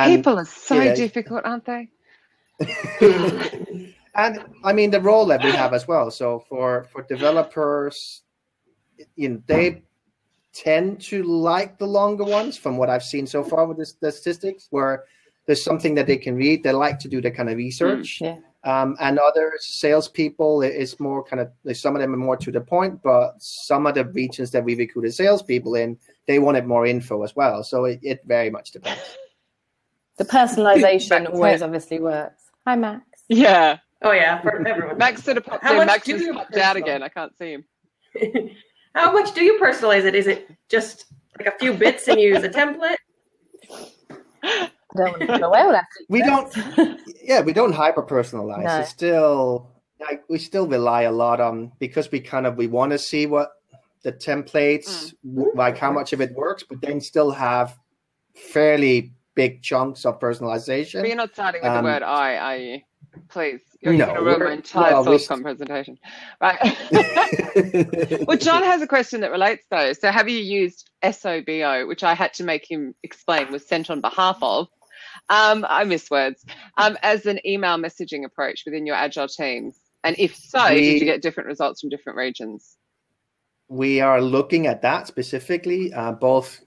people are so difficult, aren't they? And I mean, the role that we have as well. So for developers, they tend to like the longer ones from what I've seen so far with the statistics, where there's something that they can read. They like to do the kind of research. And other salespeople is more kind of, some of them are more to the point, but some of the regions that we recruited salespeople in, they wanted more info as well. So it very much depends. The personalization always obviously works. Hi, Max. Yeah. Oh yeah, for everyone. Max sort of popped How in. much Max do just you popped out personalize? again. I can't see him. How much do you personalize it? Is it just like a few bits and you use a template? I don't want to go away with that. We don't. Yeah, we don't hyper personalize. No. It's still like we still rely a lot on, because we want to see what the templates like how much of it works, but then still have fairly big chunks of personalization. But you're not starting with the word I, are you? Please. You're No, going to ruin my entire SourceCon presentation. Right. Well, John has a question that relates though. So have you used SOBO, which I had to make him explain was sent on behalf of, I miss words, as an email messaging approach within your Agile teams? And if so, did you get different results from different regions? We are looking at that specifically, both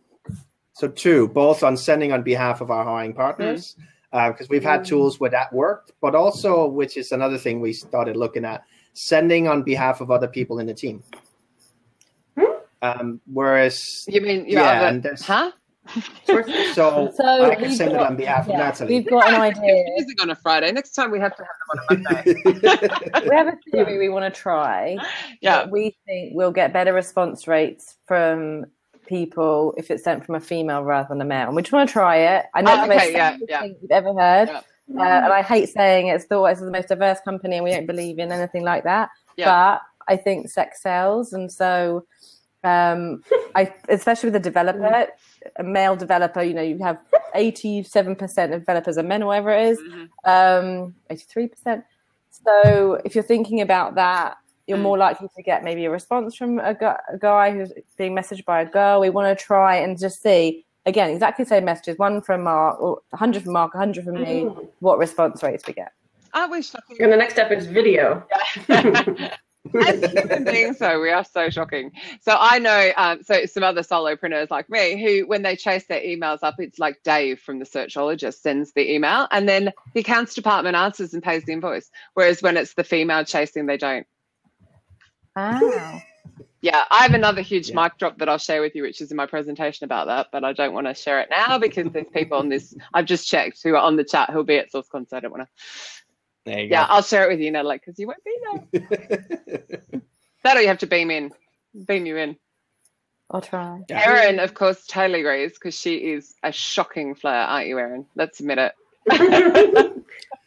on sending on behalf of our hiring partners, because we've had tools where that worked, but also, which is another thing we started looking at, sending on behalf of other people in the team. Whereas you mean So I can send it on behalf of Natalie. We've got an idea. Using on a Friday. Next time we have to have them on a Monday. We have a theory we want to try. Yeah. We think we'll get better response rates from people if it's sent from a female rather than a male. And we just want to try it. I know the most thing you've ever heard. Yeah. And I hate saying it's ThoughtWorks is the most diverse company and we don't believe in anything like that. Yeah. But I think sex sells. And so especially with a developer, a male developer, you have 87% of developers are men or whatever it is, 83%. So if you're thinking about that, you're more likely to get maybe a response from a guy who's being messaged by a girl. We want to try and just see, again, exactly the same messages, one from Mark, or 100 from Mark, 100 from me, what response rates we get. Aren't we shocking? And the next step is video. As human beings, though, we are so shocking. So I know, so some other solopreneurs like me who, when they chase their emails up, it's like Dave from the Searchologist sends the email and then the accounts department answers and pays the invoice. Whereas when it's the female chasing, they don't. Wow. Yeah, I have another huge mic drop that I'll share with you, which is in my presentation about that, but I don't want to share it now because there's people on this, I've just checked, who are on the chat who'll be at SourceCon, so I don't want to. There you go. Yeah, I'll share it with you, Natalie, because you won't be there. That'll you have to beam you in. I'll try. Yeah. Erin, of course, totally agrees because she is a shocking flair, aren't you, Erin? Let's admit it.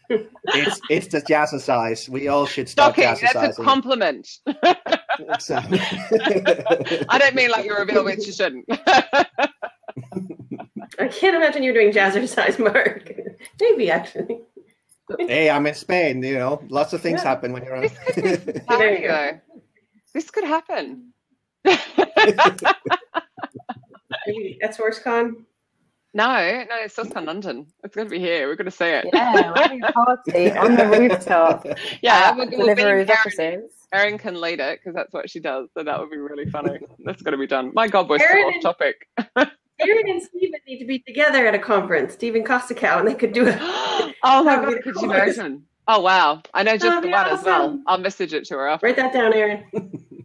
It's the jazzercise. We all should stop jazzercising. That's a compliment. I don't mean like you reveal which you shouldn't. I can't imagine you doing jazzercise, Mark. Maybe actually. Hey, I'm in Spain. Lots of things happen when you're on. There you go. This could happen. Maybe at SourceCon. No, it's SourceCon London. It's going to be here. We're going to see it. Yeah, we're having a party on the rooftop. Yeah, Deliveroo's offices. Erin can lead it because that's what she does. So that would be really funny. That's going to be done. My God, we're so off topic. Erin and Stephen need to be together at a conference. Stephen Costicow, and they could do it. Oh my God, could you imagine? Oh wow, I know just the one as well. I'll message it to her after. Write that down, Erin.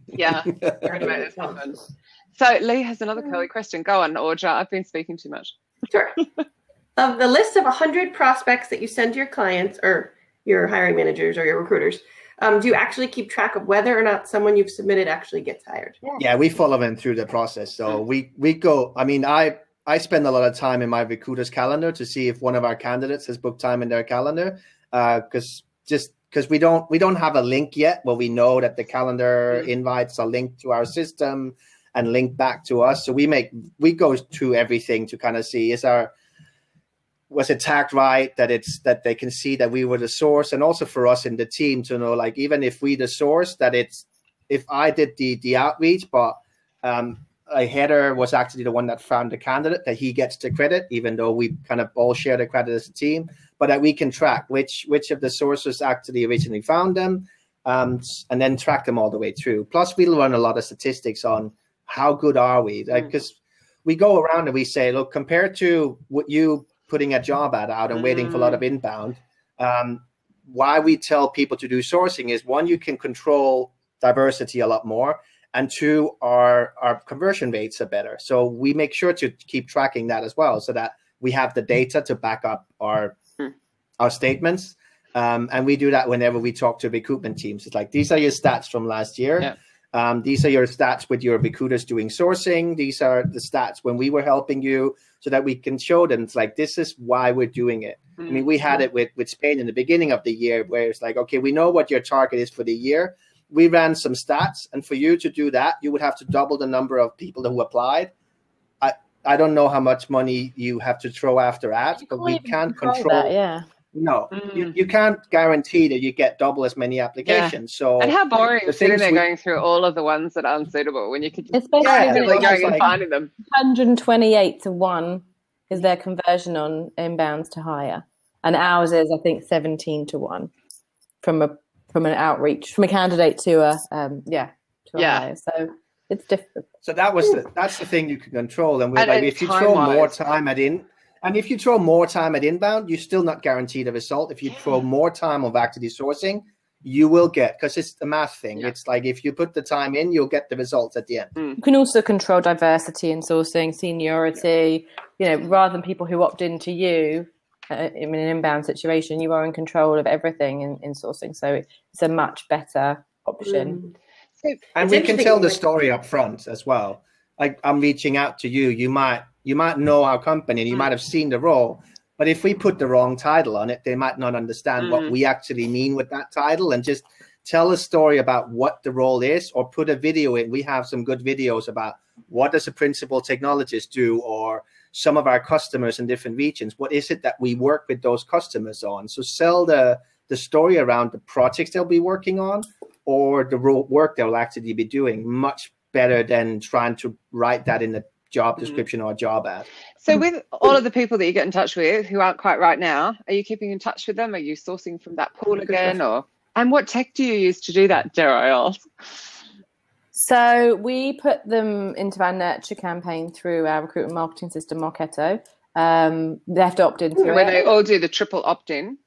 Yeah, we're going to make this happen. So Lee has another curly question. Go on, Audra. I've been speaking too much. Sure. Of the list of 100 prospects that you send to your clients or your hiring managers or your recruiters, do you actually keep track of whether or not someone you've submitted actually gets hired? Yeah, we follow them through the process. So we go, I spend a lot of time in my recruiter's calendar to see if one of our candidates has booked time in their calendar, because we don't have a link yet where we know that the calendar invites are linked to our system and linked back to us. So we go through everything to kind of see, was it tagged right, that they can see that we were the source, and also for us in the team to know, like, even if we the source, that if I did the outreach, but a header was actually the one that found the candidate, that he gets the credit, even though we kind of all share the credit as a team, but that we can track which of the sources actually originally found them, and then track them all the way through. Plus, we run a lot of statistics on how good are we, because we go around and we say, look, compared to what you putting a job ad out and waiting for a lot of inbound, why we tell people to do sourcing is, one, you can control diversity a lot more, and two, our conversion rates are better. So we make sure to keep tracking that as well, so that we have the data to back up our statements. And we do that whenever we talk to recruitment teams. It's like, these are your stats from last year. Yeah. These are your stats with your recruiters doing sourcing. These are the stats when we were helping you, so that we can show them, it's like, this is why we're doing it. I mean, we had it with Spain in the beginning of the year, where it's like, okay, we know what your target is for the year. We ran some stats, and for you to do that, you would have to double the number of people who applied. I don't know how much money you have to throw after ads, but we can't control that. Yeah. No, you can't guarantee that you get double as many applications. Yeah. So, and how boring sitting there going through all of the ones that aren't suitable when you could just especially going and finding them. 128 to 1 is their conversion on inbounds to hire, and ours is, I think, 17 to 1 from an outreach, from a candidate to a hire. So it's different. So that's the thing you can control, and we're like, if you throw more time at if you throw more time at inbound, you're still not guaranteed a result. If you throw more time of actively sourcing, you will get, because it's the math thing. Yeah. It's like, if you put the time in, you'll get the results at the end. You can also control diversity in sourcing, seniority. Rather than people who opt into you in an inbound situation, you are in control of everything in sourcing. So it's a much better option. And we can tell the story up front as well. Like, I'm reaching out to you. You might know our company and you might have seen the role, but if we put the wrong title on it, they might not understand what we actually mean with that title. And just tell a story about what the role is, or put a video in. We have some good videos about what does a principal technologist do, or some of our customers in different regions. What is it that we work with those customers on? So sell the story around the projects they'll be working on, or the work they'll actually be doing, much better than trying to write that in the job description or a job ad. So with all of the people that you get in touch with who aren't quite right now, are you keeping in touch with them? Are you sourcing from that pool again? And what tech do you use to do that, dare I ask? So we put them into our nurture campaign through our recruitment marketing system, Marketo. They have to opt into it. Where they all do the triple opt-in.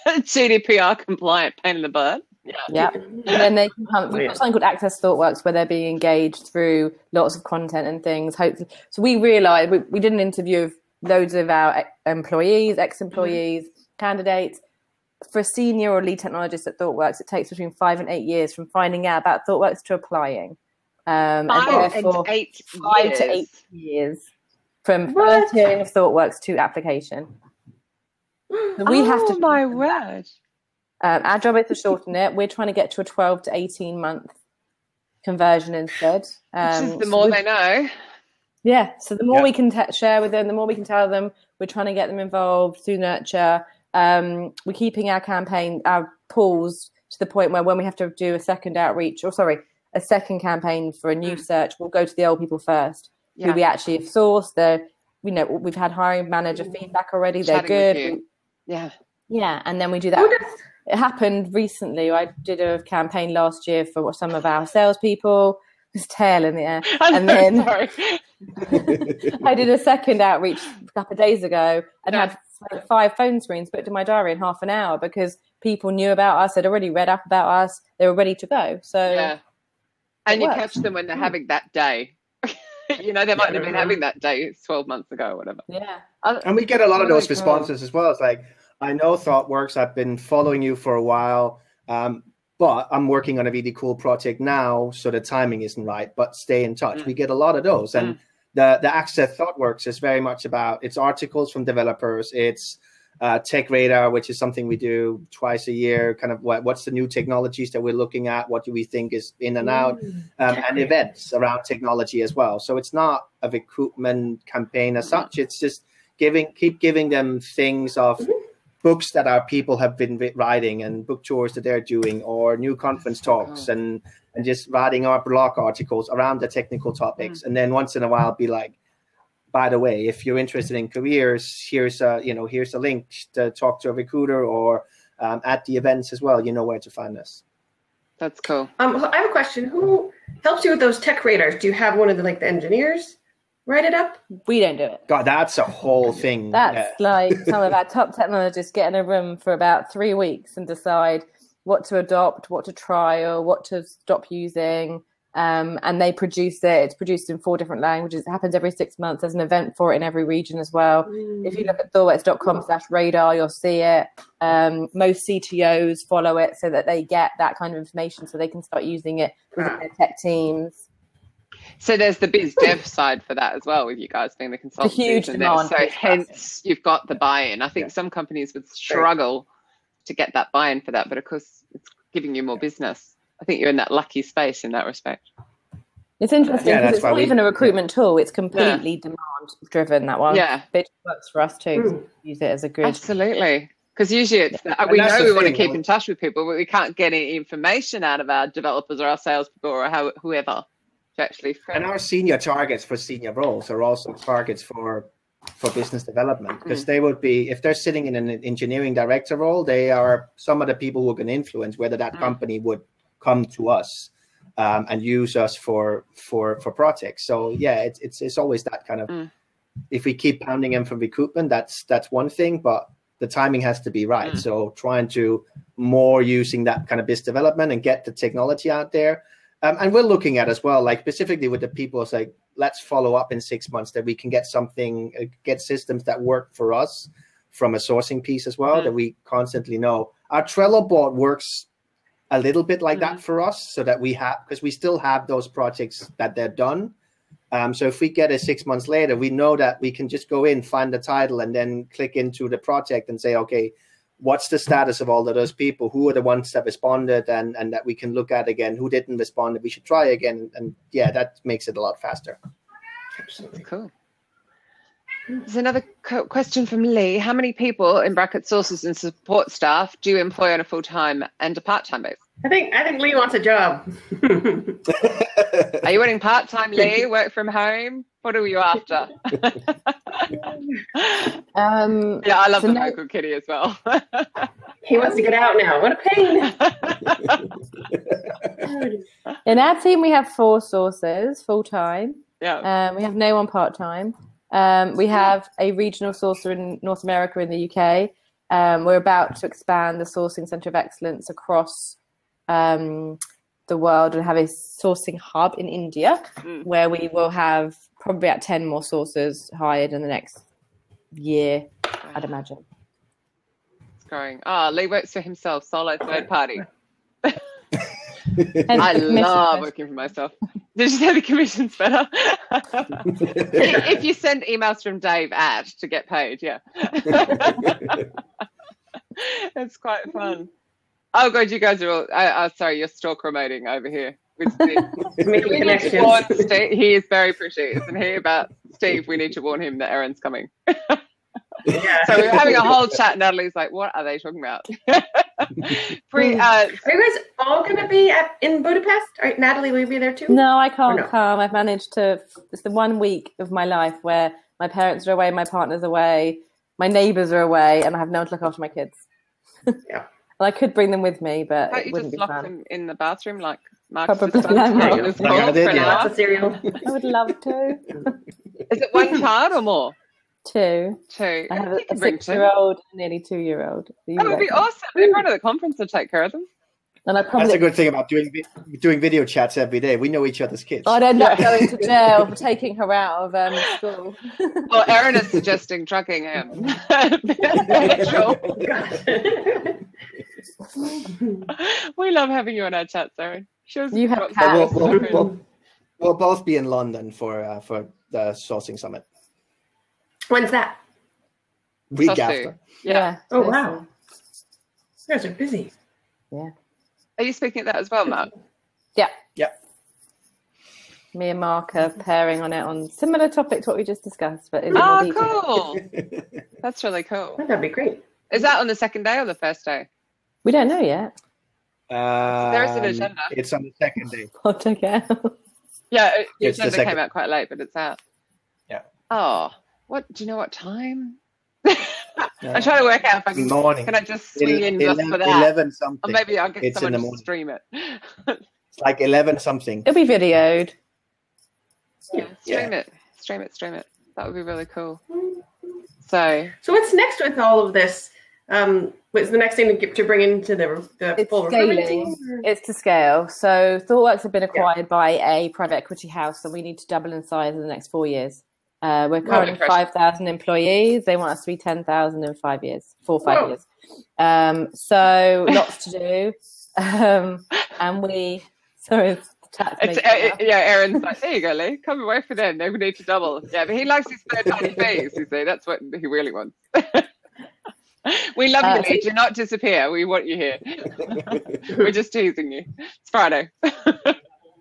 GDPR compliant, pain in the butt. Yeah. And then they can come. We've got something called Access ThoughtWorks, where they're being engaged through lots of content and things. Hopefully, so we realised we did an interview of loads of our employees, ex-employees, candidates. For a senior or lead technologist at ThoughtWorks, it takes between 5 and 8 years from finding out about ThoughtWorks to applying. 5 to 8 years from first hearing of ThoughtWorks to application. So we have to. Oh my word! Our job is to shorten it. We're trying to get to a 12 to 18 month conversion instead. Which is the more they know. Yeah. So the more we can share with them, the more we can tell them. We're trying to get them involved through nurture. We're keeping our campaign, our pools, to the point where when we have to do a second campaign for a new search, we'll go to the old people first, who we actually have sourced. We've had hiring manager feedback already. They're good. Yeah, and then we do that. It happened recently. I did a campaign last year for some of our salespeople. His tail in the air. And then I did a second outreach a couple of days ago and had 5 phone screens booked in my diary in half an hour, because people knew about us, had already read up about us, they were ready to go. So and you catch them when they're having that day. They might have been having that day 12 months ago or whatever. Yeah. And we get a lot of those responses as well. It's like, I know ThoughtWorks, I've been following you for a while, but I'm working on a really cool project now, so the timing isn't right, but stay in touch. We get a lot of those. And the Access ThoughtWorks is very much about, it's articles from developers, it's Tech Radar, which is something we do twice a year, kind of what's the new technologies that we're looking at, what do we think is in and out, and events around technology as well. So it's not a recruitment campaign as such, it's just keep giving them things of books that our people have been writing and book tours that they're doing, or new conference talks, and just writing our blog articles around the technical topics. And then once in a while be like, by the way, if you're interested in careers, here's a link to talk to a recruiter, or at the events as well, you know where to find us. That's cool. I have a question. Who helps you with those tech radars? Do you have one of the engineers write it up? We don't do it. God, that's a whole thing. That's like some of our top technologists get in a room for about 3 weeks and decide what to adopt, what to trial, what to stop using. and they produce it. It's produced in 4 different languages. It happens every 6 months. There's an event for it in every region as well. If you look at thoughtworks.com/radar, you'll see it. Most CTOs follow it so that they get that kind of information so they can start using it within their tech teams. So there's the biz dev side for that as well, with you guys being the consultants. Huge demand. So hence you've got the buy-in. I think some companies would struggle to get that buy-in for that, but of course it's giving you more business. I think you're in that lucky space in that respect. It's interesting because it's not even a recruitment tool. It's completely demand-driven, that one. Yeah. But it works for us too. Use it as a good... Absolutely. Because usually it's we know we want to keep in touch with people, but we can't get any information out of our developers or our salespeople or whoever. And our senior targets for senior roles are also targets for business development, because they would be, if they're sitting in an engineering director role, they are some of the people who can influence whether that company would come to us and use us for projects. So yeah, it's always that kind of if we keep pounding them for recruitment, that's one thing, but the timing has to be right. So trying to more using that kind of business development and get the technology out there. And we're looking at as well, like specifically with the people, it's like, let's follow up in 6 months that we can get get systems that work for us from a sourcing piece as well, that we constantly know. Our Trello board works a little bit like that for us, so that because we still have those projects that they're done. So if we get it 6 months later, we know that we can just go in, find the title, and then click into the project and say, okay, what's the status of all of those people? Who are the ones that responded, and that we can look at again? Who didn't respond? That we should try again. And yeah, that makes it a lot faster. Absolutely. Cool. There's another question from Lee. How many people, in brackets, sources and support staff, do you employ on a full-time and a part-time basis? I think Lee wants a job. Are you wanting part-time, Lee? Work from home? What are you after? Yeah, I love the vocal kitty as well. He wants to get out now. What a pain. In our team, we have 4 sources full-time. Yeah. We have no one part-time. We have a regional sourcer in North America and the UK. We're about to expand the sourcing centre of excellence across the world and have a sourcing hub in India, where we will have probably about 10 more sourcers hired in the next year, I'd imagine. It's growing. Lee works for himself, solo third party. I love working for myself. Did you say the commission's better? If you send emails from Dave to get paid, yeah. It's quite fun. Oh God, you guys are all. Sorry, you're stalk promoting over here with Steve. Steve. He is very pretty, isn't he? About Steve, we need to warn him that Erin's coming. Yeah. So we're having a whole chat. Natalie's like, "What are they talking about?" Are you guys all going to be in Budapest? Natalie, will you be there too? No, I can't come. I've managed to. It's the 1 week of my life where my parents are away, my partner's away, my neighbours are away, and I have no one to look after my kids. Yeah. Well, I could bring them with me, but Can't it wouldn't be lock fun. them in the bathroom like Mark? Probably Lots of cereal. I would love to. Is it 1 card or more? 2. I have a 6-year-old, nearly 2-year-old. That would be awesome. Everyone at the conference will take care of them. And That's a good thing about doing video chats every day. We know each other's kids. I'd end up going to jail for taking her out of school. Well, Erin is suggesting drugging him. We love having you on our chats, Erin. You have cats. We'll both be in London for the sourcing summit. When's that? Week after. Yeah. Oh wow. You guys are busy. Yeah. Are you speaking at that as well, Mark? Yeah. Yeah. Me and Mark are pairing on it on similar topic to what we just discussed, but in more detail. Cool. That's really cool. That'd be great. Is that on the second day or the first day? We don't know yet. There is an agenda. It's on the second day. I'll check it out. Yeah, the agenda came out quite late, but it's out. Yeah. Oh, do you know what time? I'm trying to work out if I can. Morning. Can I just swing in just for that? 11 something. Or maybe I'll get someone to stream it. It's like 11 something. It'll be videoed. Yeah, stream it. That would be really cool. So what's next with all of this? What's the next thing to bring into the full recruitment team? It's to scale. So ThoughtWorks have been acquired by a private equity house, and we need to double in size in the next 4 years. We're currently 5,000 employees. They want us to be 10,000 in 5 years, 5 years. So lots to do. And we, sorry, Aaron's like, there you go, Lee. Come away for them. They need to double. Yeah, but he likes his third-party fees, you see. That's what he really wants. We love you, Lee. Do not disappear. We want you here. We're just teasing you. It's Friday.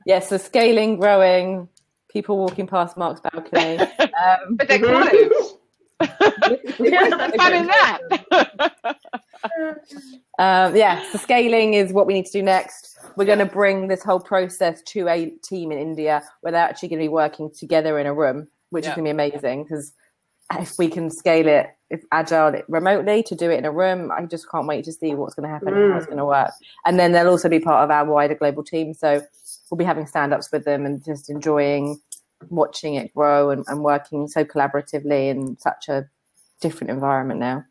Yes, so scaling, growing, people walking past Mark's balcony. But they're closed. What's the fun in that? So scaling is what we need to do next. We're going to bring this whole process to a team in India where they're actually going to be working together in a room, which is going to be amazing, because if we can scale it, if Agile remotely, to do it in a room, I just can't wait to see what's going to happen and how it's going to work. And then they'll also be part of our wider global team. So we'll be having stand-ups with them and just enjoying watching it grow and working so collaboratively in such a different environment now.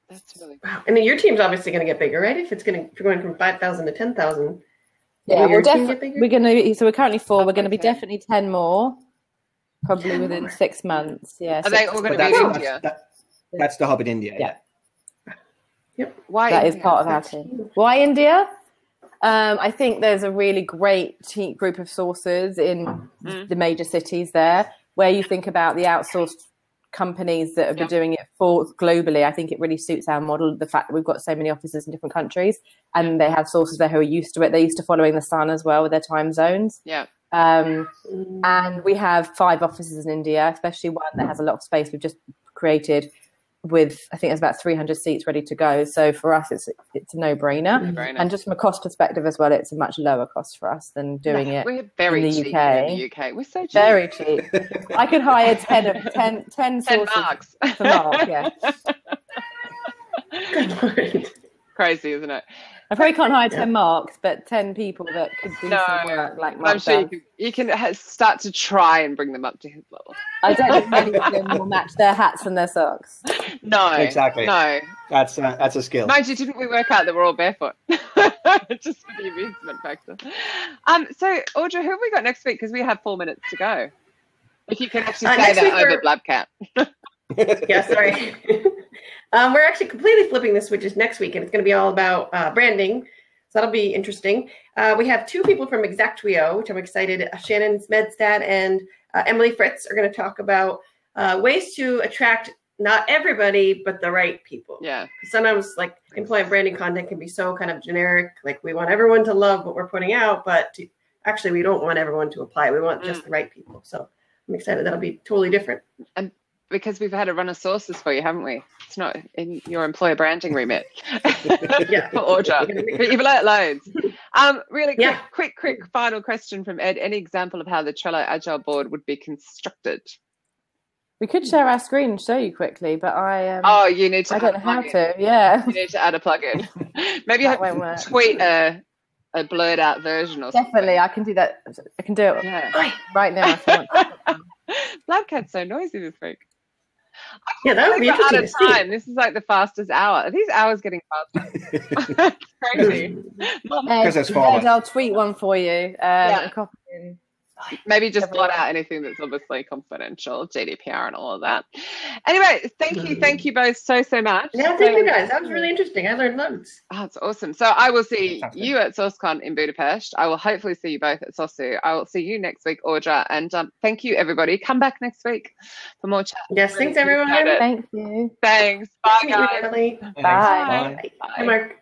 That's really cool. Wow. And then your team's obviously going to get bigger, right? If you're going from 5,000 to 10,000. Yeah, we're currently 4. We're going to be definitely 10 more, probably within 6 months. Yeah. Are they all going to be in India? That's the hub in India. Yeah. Yep. Why that India? is part of our team. Why India? I think there's a really great group of sources in the major cities there, where you think about the outsourced companies that have been doing it for globally. I think it really suits our model, the fact that we've got so many offices in different countries, and they have sources there who are used to it. They're used to following the sun as well with their time zones. Yeah. And we have 5 offices in India, especially one that has a lot of space we've just created with, I think there's about 300 seats ready to go. So for us, it's a no-brainer. And just from a cost perspective as well, it's a much lower cost for us than doing it We're very in the cheap UK. in the UK. We're so cheap. Very cheap. I could hire 10 sources Marks. for Mark, yeah. Crazy, isn't it? I probably can't hire 10 Marks, but 10 people that could do some work like Mark. I'm sure you can start to try and bring them up to his level. I don't think many of them will match their hats and their socks. No. Exactly. No. That's a skill. Mind you, didn't we work out that we're all barefoot? Just for the amusement factor. So, Audra, who have we got next week? Because we have 4 minutes to go. If you can actually say that over Blabcat. Yeah, sorry. We're actually completely flipping the switches next week, and it's going to be all about branding. So that'll be interesting. We have 2 people from Exactwio, which I'm excited. Shannon Smedstad and Emily Fritz are going to talk about ways to attract not everybody, but the right people. Yeah. Sometimes like employee branding content can be so kind of generic. Like we want everyone to love what we're putting out, but actually we don't want everyone to apply. We want just the right people. So I'm excited. That'll be totally different. And because we've had a run of sources for you, haven't we? It's not in your employer branding remit. Yeah. For Audra. But you've learnt loads. Really quick final question from Ed. Any example of how the Trello Agile board would be constructed? We could share our screen and show you quickly, but you need to. I don't know how to. Yeah. You need to add a plugin. Maybe I won't work. Tweet a blurred out version or something. Definitely, I can do that. I can do it right now. If you want. Blabcat's so noisy this week. Yeah, that would be interesting out of time. This is like the fastest hour. Are these hours getting faster? Crazy. Ed, I'll tweet one for you. And copy in. Maybe just blot out anything that's obviously confidential, GDPR and all of that. Anyway, thank you both so much. Yeah, thank you guys. That was really interesting. I learned loads. Oh, it's awesome. So I will see you at SourceCon in Budapest. I will hopefully see you both at SOSU. I will see you next week, Audra. And thank you, everybody. Come back next week for more chat. Yes, thanks, everyone. Thank you. Thanks. Bye, guys. Natalie. Bye. Bye, Mark.